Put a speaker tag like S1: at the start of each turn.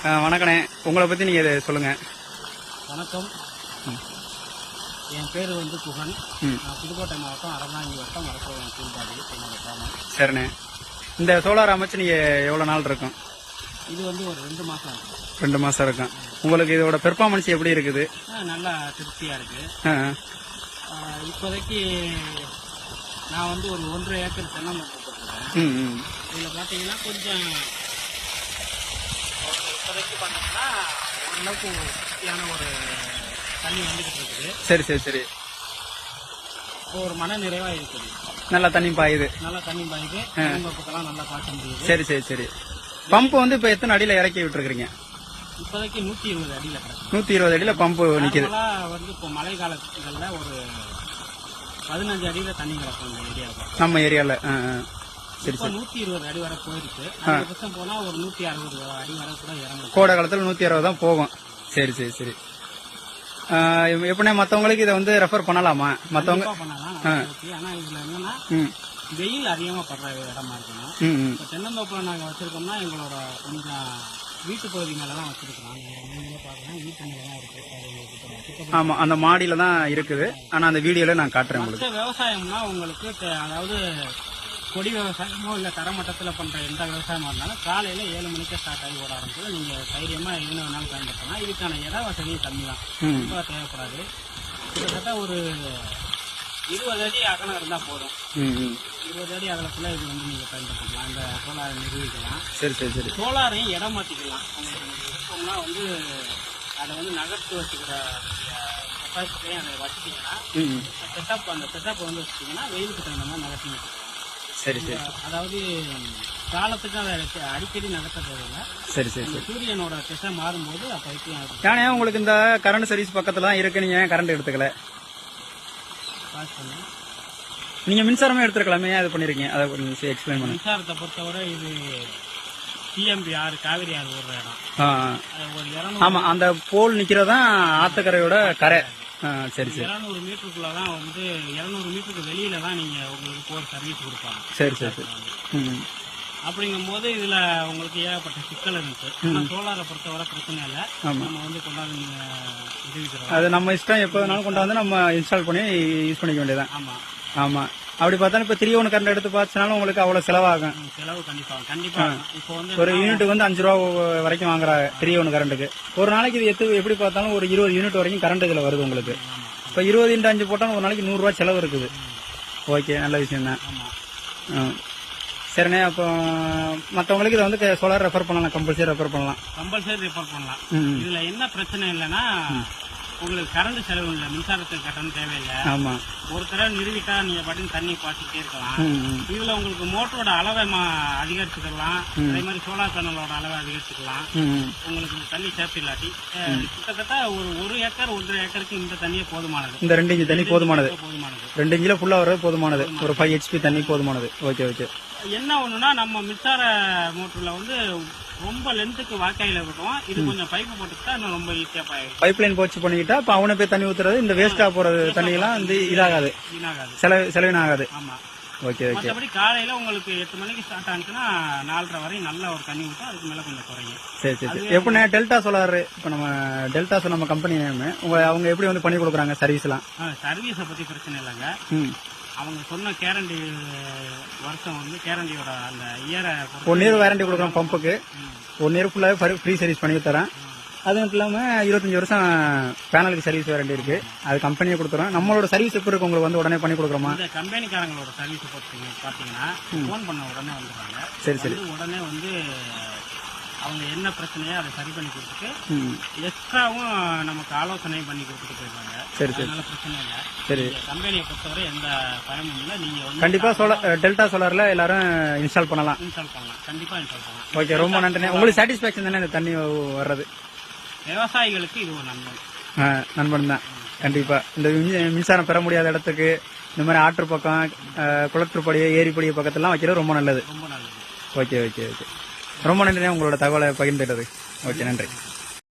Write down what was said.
S1: வணக்கண்ணே, உங்களை பற்றி நீங்கள் சொல்லுங்கள்.
S2: வணக்கம், என் பேர் வந்து குகன். நான் புதுக்கோட்டை மாவட்டம் அறந்தாங்கி வட்டம் மரக்கோவில் கீழ்பாடி என்னோட கிராமம்.
S1: சரிண்ணே, இந்த சோலார் அமைச்சு நீங்கள் எவ்வளோ நாள் இருக்கும்?
S2: இது வந்து ஒரு 2 மாதம் இருக்கும்.
S1: 2 மாதம் இருக்கும். உங்களுக்கு இதோட பெர்ஃபார்மன்ஸ் எப்படி இருக்குது?
S2: நல்லா திருப்தியாக இருக்குது. இப்போதைக்கு நான் வந்து ஒரு 1.5 ஏக்கர் தென்னந்தோப்பு போட்டுருக்கேன். இதில் பார்த்தீங்கன்னா கொஞ்சம் இப்போதைக்கு பார்த்தீங்கன்னா ஓரளவுக்கு திருப்தியான ஒரு தண்ணி வந்துகிட்டு இருக்குது.
S1: சரி சரி சரி.
S2: ஒரு மன நிறைவாக இருக்குது.
S1: நல்லா தண்ணி பாயுது.
S2: நல்லா தண்ணி பாயுது. தென்னந்தோப்புக்கெல்லாம் நல்லா பார்க்க முடியுது.
S1: சரி சரி சரி. பம்பு வந்து இப்போ எத்தனை அடியில் இறக்கி விட்டுருக்கீங்க?
S2: இப்போதைக்கு 120 அடியில் கிடக்கு.
S1: 120 அடியில் பம்பு நிற்கிது.
S2: வந்து இப்போ மழை காலங்களில் ஒரு 15 அடியில் தண்ணி கிடக்கும் இந்த ஏரியாவில்,
S1: நம்ம ஏரியாவில். சரி
S2: சரி. 120 அடி வரை போயிருக்கு. அதிகபட்சம் போனால் ஒரு 160 அடி வரை கூட இறங்கும்.
S1: கோடை காலத்தில் 160 தான் போகும். சரி சரி சரி. எப்படின்னா மற்றவங்களுக்கு இதை வந்து ரெஃபர் பண்ணலாமா? மற்றவங்க
S2: பண்ணலாம். ஆனால் இதில் என்னன்னா வெயில் அதிகமாக படுற இடமா இருக்கணும். இப்போ தென்னந்தோப்பில் நாங்கள் வச்சிருக்கோம்னா எங்களோட கொஞ்சம் வீட்டு பகுதி மேலே தான் வச்சிருக்கிறோம். நீங்களே பார்க்கலாம், வீட்டு மேலே தான் இருக்குது.
S1: ஆமாம், அந்த மாடியில் தான் இருக்குது. ஆனால் அந்த வீடியோவில் நான் காட்டுறேன் உங்களுக்கு.
S2: விவசாயம்னா உங்களுக்கு அதாவது கொடி விவசாயமோ இல்லை தரமட்டத்தில் பண்ணுற எந்த விவசாயமாக இருந்தாலும் காலையில் 7 மணிக்கு ஸ்டார்ட் ஆகி ஓட ஆரம்பிச்சு நீங்கள் தைரியமாக என்ன வேணாலும் பயன்படுத்தலாம். இதுக்கான இட வசதியும் கம்மி தான், ரொம்ப தேவைப்படாது. கிட்டத்தட்ட ஒரு 20 அடி அகலம் இருந்தால் போதும். 20 அடி அகலத்தில் இது வந்து நீங்கள் பயன்படுத்திக்கலாம். இந்த சோலாரை நிறுவிக்கலாம்.
S1: சரி சரி சரி.
S2: சோலாரையும் இடம் மாற்றிக்கலாம். உங்களுக்கு விருப்பம்னா வந்து அதை வந்து நகர்த்து வச்சுக்கிற கெப்பாசிட்டியும் அதை வச்சுட்டிங்கன்னா அந்த செட்டப் வந்து வச்சுட்டிங்கன்னா வெயிலுக்கு தகுந்த மாதிரி நகர்த்தி வச்சுக்கலாம்.
S1: சரி சரி.
S2: அதாவது காலத்துக்கு அதை அடிக்கடி நகர்த்த தேவையில்லை.
S1: சரி சரி சரி.
S2: சூரியனோட திசை மாறும்போது அப்போதைக்கு
S1: ஏன்னா உங்களுக்கு இந்த கரண்ட் சர்வீஸ் பக்கத்துல தான் இருக்கு, நீங்க கரண்ட் எடுத்துக்கல. நீங்க மின்சாரமே எடுத்துக்கலாமே, அது பண்ணிருக்கீங்க. அதை எக்ஸ்பிளைன் பண்ணுங்க.
S2: மின்சாரத்தை பொறுத்தவரை இது டிஎம்பி ஆறு, காவிரி ஆறு ஒரு இடம். ஒரு 200.
S1: ஆமா, அந்த போல் நிக்கிறதான் ஆத்தக்கரையோட கரை. சரி சரி.
S2: 200 மீட்டருக்குள்ளதான் வந்து 200 மீட்டருக்கு வெளியில தான் நீங்க உங்களுக்கு போர் சர்வீஸ் கொடுப்பாங்க.
S1: சரி சரி சரி.
S2: அப்படிங்கும் போது இதுல உங்களுக்கு ஏகப்பட்ட சிக்கல் இருந்துச்சு. சோலாரை பொறுத்தவரை பிரச்சனை இல்லை. நம்ம வந்து கொண்டாந்து நீங்க நிறுவிக்கிறோம்.
S1: அது நம்ம இஷ்டம், எப்போ வேணாலும் கொண்டாந்து நம்ம இன்ஸ்டால் பண்ணி யூஸ் பண்ணிக்க வேண்டியதான்.
S2: ஆமா ஆமா.
S1: அப்படி பார்த்தா இப்ப 3 1 கரண்ட் எடுத்து பார்த்தாலும் உங்களுக்கு அவ்வளவு செலவாகும்.
S2: செலவு கண்டிப்பா. இப்போ வந்து
S1: ஒரு யூனிட்டுக்கு வந்து 5 ரூபா வரைக்கும் வாங்குறாங்க 3 1 கரண்ட்டுக்கு. ஒரு நாளைக்கு இது எப்படி பார்த்தாலும் ஒரு 20 யூனிட் வரைக்கும் கரண்ட் இதுல வருது உங்களுக்கு. இப்ப 20 × 5 போட்டாலும் ஒரு நாளைக்கு 100 ரூபா செலவு இருக்குது. ஓகே, நல்ல விஷயம் தான். சரிண்ணே, அப்போ மற்றவங்களுக்கு இதை வந்து சோலார் ரெஃபர் பண்ணலாம். கம்பல்சரி ரெஃபர் பண்ணலாம்.
S2: இதுல என்ன பிரச்சனை இல்லைன்னா உங்களுக்கு கரண்ட் செலவு இல்லை, மின்சாரத்துக்கு கட்டணம் தேவையில்லை.
S1: ஆமா,
S2: ஒரு தடவை நிறுவிட்டா நீங்க பாட்டுன்னு தண்ணி பாய்ச்சிட்டே இருக்கலாம். இதுல உங்களுக்கு மோட்டரோட அளவை அதிகரிச்சுக்கலாம். அதே மாதிரி சோலார் பேனலோட அளவை அதிகரிச்சுக்கலாம். உங்களுக்கு தண்ணி சேர்த்து இல்லாட்டி கிட்டத்தட்ட ஒரு ஏக்கர் 1.5 ஏக்கருக்கு இந்த தண்ணியே போதுமானது.
S1: இந்த 2 இன்ச் தண்ணி போதுமானது. 2 இன்ச்சில் ஃபுல்லா வர்றது போதுமானது. ஒரு 5 HP தண்ணி போதுமானது. Okay okay.
S2: என்ன ஒண்ணுன்னா நம்ம மின்சார மோட்டர்ல வந்து ரொம்ப லென்த்துக்கு வாய்க்காயில இருக்கும். இது கொஞ்சம் பைப்பு போட்டுக்கிட்டா இன்னும் ரொம்ப ஈஸியா பாயும்.
S1: பைப் லைன் போச்சு பண்ணிக்கிட்டா இப்ப அவனை போய் தண்ணி ஊத்துறது, இந்த வேஸ்டா போறது தண்ணி எல்லாம் வந்து இதாகாது, செலவினாகாது.
S2: ஆமா,
S1: ஓகே ஓகே.
S2: மற்றபடி காலையில உங்களுக்கு 8 மணிக்கு ஸ்டார்ட் ஆனிச்சுன்னா 4:30 வரை நல்ல ஒரு தண்ணி ஊற்றும். அதுக்கு மேல கொஞ்சம் குறையும்.
S1: சரி சரி. எப்படின்னா டெல்டா சோலார், இப்ப நம்ம டெல்டா நம்ம கம்பெனி அவங்க எப்படி வந்து பண்ணி கொடுக்குறாங்க சர்வீஸ் எல்லாம்?
S2: சர்வீஸை பத்தி பிரச்சனை இல்லைங்க. அவங்க சொன்ன கேரண்டி வருஷம் வந்து கேரண்டியோட அந்த இயரை
S1: 1 இயர் வாரண்டி கொடுக்குறோம். பம்புக்கு 1 இயர் ஃபுல்லாவே ஃப்ரீ சர்வீஸ் பண்ணி தரேன். அது மட்டும் இல்லாம 25 வருஷம் பேனலுக்கு சர்வீஸ் வாரண்டி இருக்கு. அது கம்பெனியே கொடுத்துறோம். நம்மளோட சர்வீஸ் எப்படி இருக்கு உங்களுக்கு வந்து உடனே பண்ணி கொடுக்குறோமா?
S2: இந்த கம்பெனிக்காரங்களோட சர்வீஸ் பாத்தீங்கன்னா போன் பண்ண உடனே வந்துடுறாங்க.
S1: சரி சரி.
S2: உடனே வந்து அவங்க என்ன பிரச்சனையோ அதை சரி பண்ணி கொடுத்துட்டு எக்ஸ்ட்ராவும் நமக்கு ஆலோசனை பண்ணி கொடுத்துட்டு போயிருக்காங்க.
S1: சரி சரி.
S2: அதனால பிரச்சனை இல்லை.
S1: சரி.
S2: கம்பெனியை பொறுத்தவரை எந்த பயமும் இல்லை. நீங்க
S1: கண்டிப்பா டெல்டா சோலார்ல எல்லாரும் இன்ஸ்டால் பண்ணலாம்.
S2: கண்டிப்பா இன்ஸ்டால் பண்ணலாம்.
S1: ஓகே, ரொம்ப நன்றி. உங்களுக்கு சாட்டிஸ்பாக்சன் தானே இந்த தண்ணி வர்றது?
S2: விவசாயிகளுக்கு இது ஒரு
S1: நண்பன் தான். கண்டிப்பா இந்த மின்சாரம் பெற முடியாத இடத்துக்கு இந்த மாதிரி ஆற்று பக்கம், குளத்துப்படி, ஏரிப்படி பக்கத்தெல்லாம் வைக்கிறது ரொம்ப நல்லது.
S2: ரொம்ப நல்லது.
S1: Okay okay okay. ரொம்ப நன்றி உங்களோட தகவலை பகிர்ந்துட்டது. ஓகே, நன்றி.